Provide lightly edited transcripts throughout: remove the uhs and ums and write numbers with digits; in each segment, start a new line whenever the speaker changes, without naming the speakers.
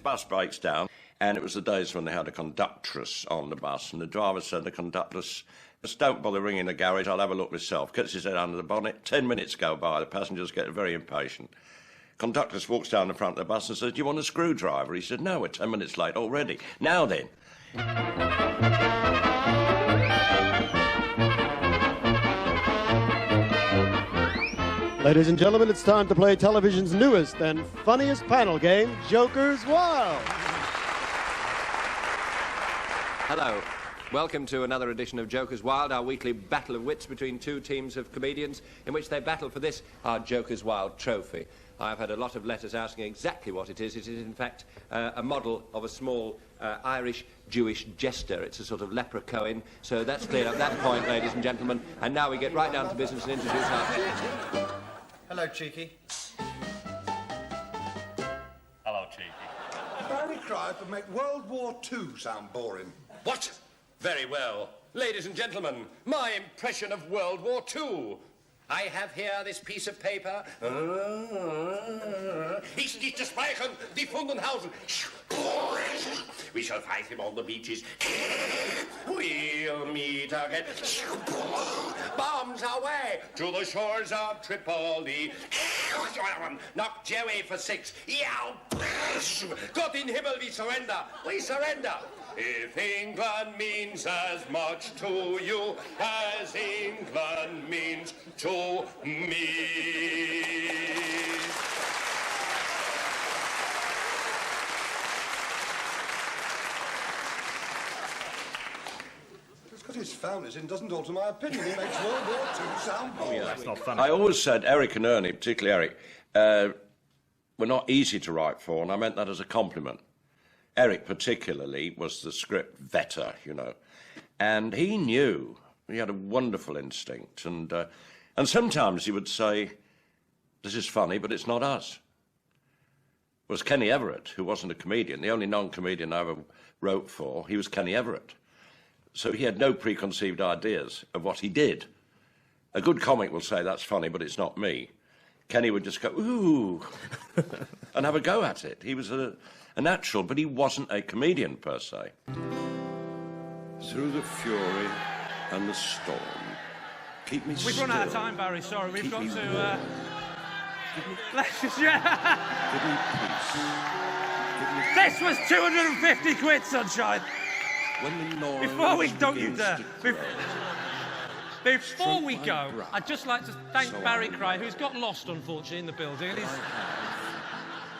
bus breaks down, and it was the days when they had a conductress on the bus, and the driver said to the conductress, "Just don't bother ringing the garage, I'll have a look myself." Gets his head under the bonnet. 10 minutes go by, the passengers get very impatient. Conductress walks down the front of the bus and says, "Do you want a screwdriver?" He said, "No, we're 10 minutes late already. Now then."
Ladies and gentlemen, it's time to play television's newest and funniest panel game, Joker's Wild.
Hello. Welcome to another edition of Joker's Wild, our weekly battle of wits between two teams of comedians in which they battle for this, our Joker's Wild trophy. I've had a lot of letters asking exactly what it is. It is, in fact, a model of a small Irish Jewish jester. It's a sort of leprechaun. So that's cleared up that point, ladies and gentlemen. And now we get right down to business and introduce our...
Hello, Cheeky.
Hello, Cheeky.
Barry Cryer could make World War II sound boring.
What? Very well. Ladies and gentlemen, my impression of World War II. I have here this piece of paper. Ist nicht zu sprechen, die Fundenhausen. We shall fight him on the beaches. We'll meet again. Bombs away to the shores of Tripoli. Knock Joey for 6. Gott in Himmel, we surrender. We surrender. If England means as much to you as England means to me.
Just because his founders in doesn't alter my opinion. He makes World War II sound boring.
Yeah, that's not funny.
I always said Eric and Ernie, particularly Eric, were not easy to write for, and I meant that as a compliment. Eric particularly was the script vetter, you know, and he knew. He had a wonderful instinct, and sometimes he would say, "This is funny, but it's not us." It was Kenny Everett, who wasn't a comedian, the only non-comedian I ever wrote for. He was Kenny Everett, so he had no preconceived ideas of what he did. A good comic will say, "That's funny, but it's not me." Kenny would just go, "Ooh," and have a go at it. He was a natural, but he wasn't a comedian per se. Through the fury and the storm, keep me still.
We've run out of time, Barry, sorry. We've got to...
Give me peace. Give me
This was 250 quid, sunshine.
when the noise
Before we... Don't you
begins
dare.
to
Before we
my
go,
brow.
I'd just like to thank
So
Barry
I-
Cryer, who's got lost, unfortunately, in the building. And he's...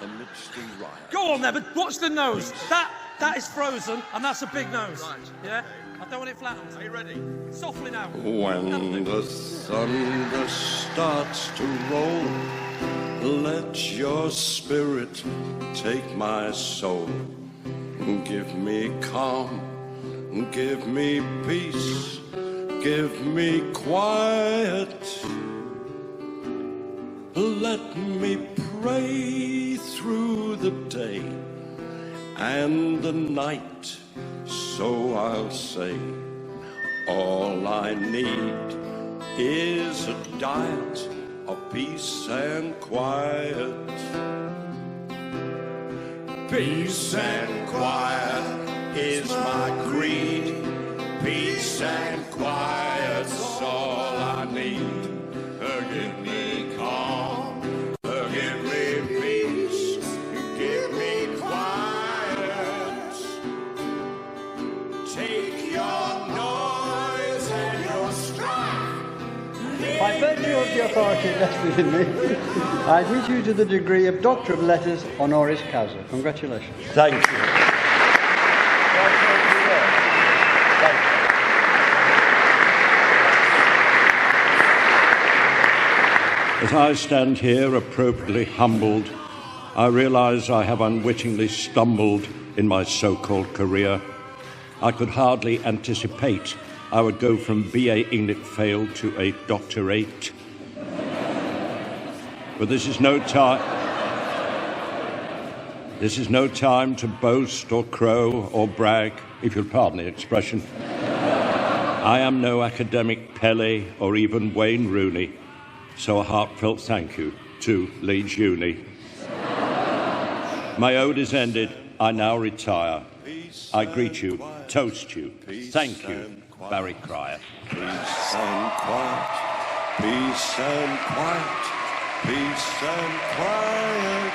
amidst the riot.
Go on there, but watch the nose. That is frozen, and that's a big nose. Right. Yeah? I don't want it flattened. Are you ready? Softly now.
When the thunder starts to roll, let your spirit take my soul. Give me calm, give me peace, give me quiet. Let me pray through the day and the night, so I'll say, all I need is a diet of peace and quiet. Peace and quiet is my creed. Peace and quiet's all I need. Give me calm, give me peace, give me quiet. Take your noise and your strife.
By virtue of the authority vested in me, I admit you to the degree of Doctor of Letters honoris causa. Congratulations.
Thank you. As I stand here appropriately humbled, I realise I have unwittingly stumbled in my so-called career. I could hardly anticipate I would go from BA English fail to a doctorate. But this is no time. This is no time to boast or crow or brag, if you'll pardon the expression. I am no academic Pele or even Wayne Rooney. So a heartfelt thank you to Leeds Uni. My ode is ended.
I now retire. I greet you, toast you, thank you, Barry CRYER.
Peace and quiet, peace and quiet, peace and quiet.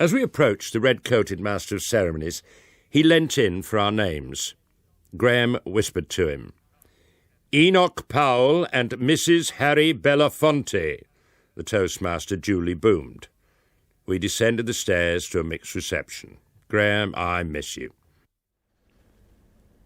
As we approached the red-coated master of ceremonies, he leant in for our names. Graham whispered to him, "Enoch Powell and Mrs. Harry Belafonte," the toastmaster duly boomed. We descended the stairs to a mixed reception. Graham, I miss you.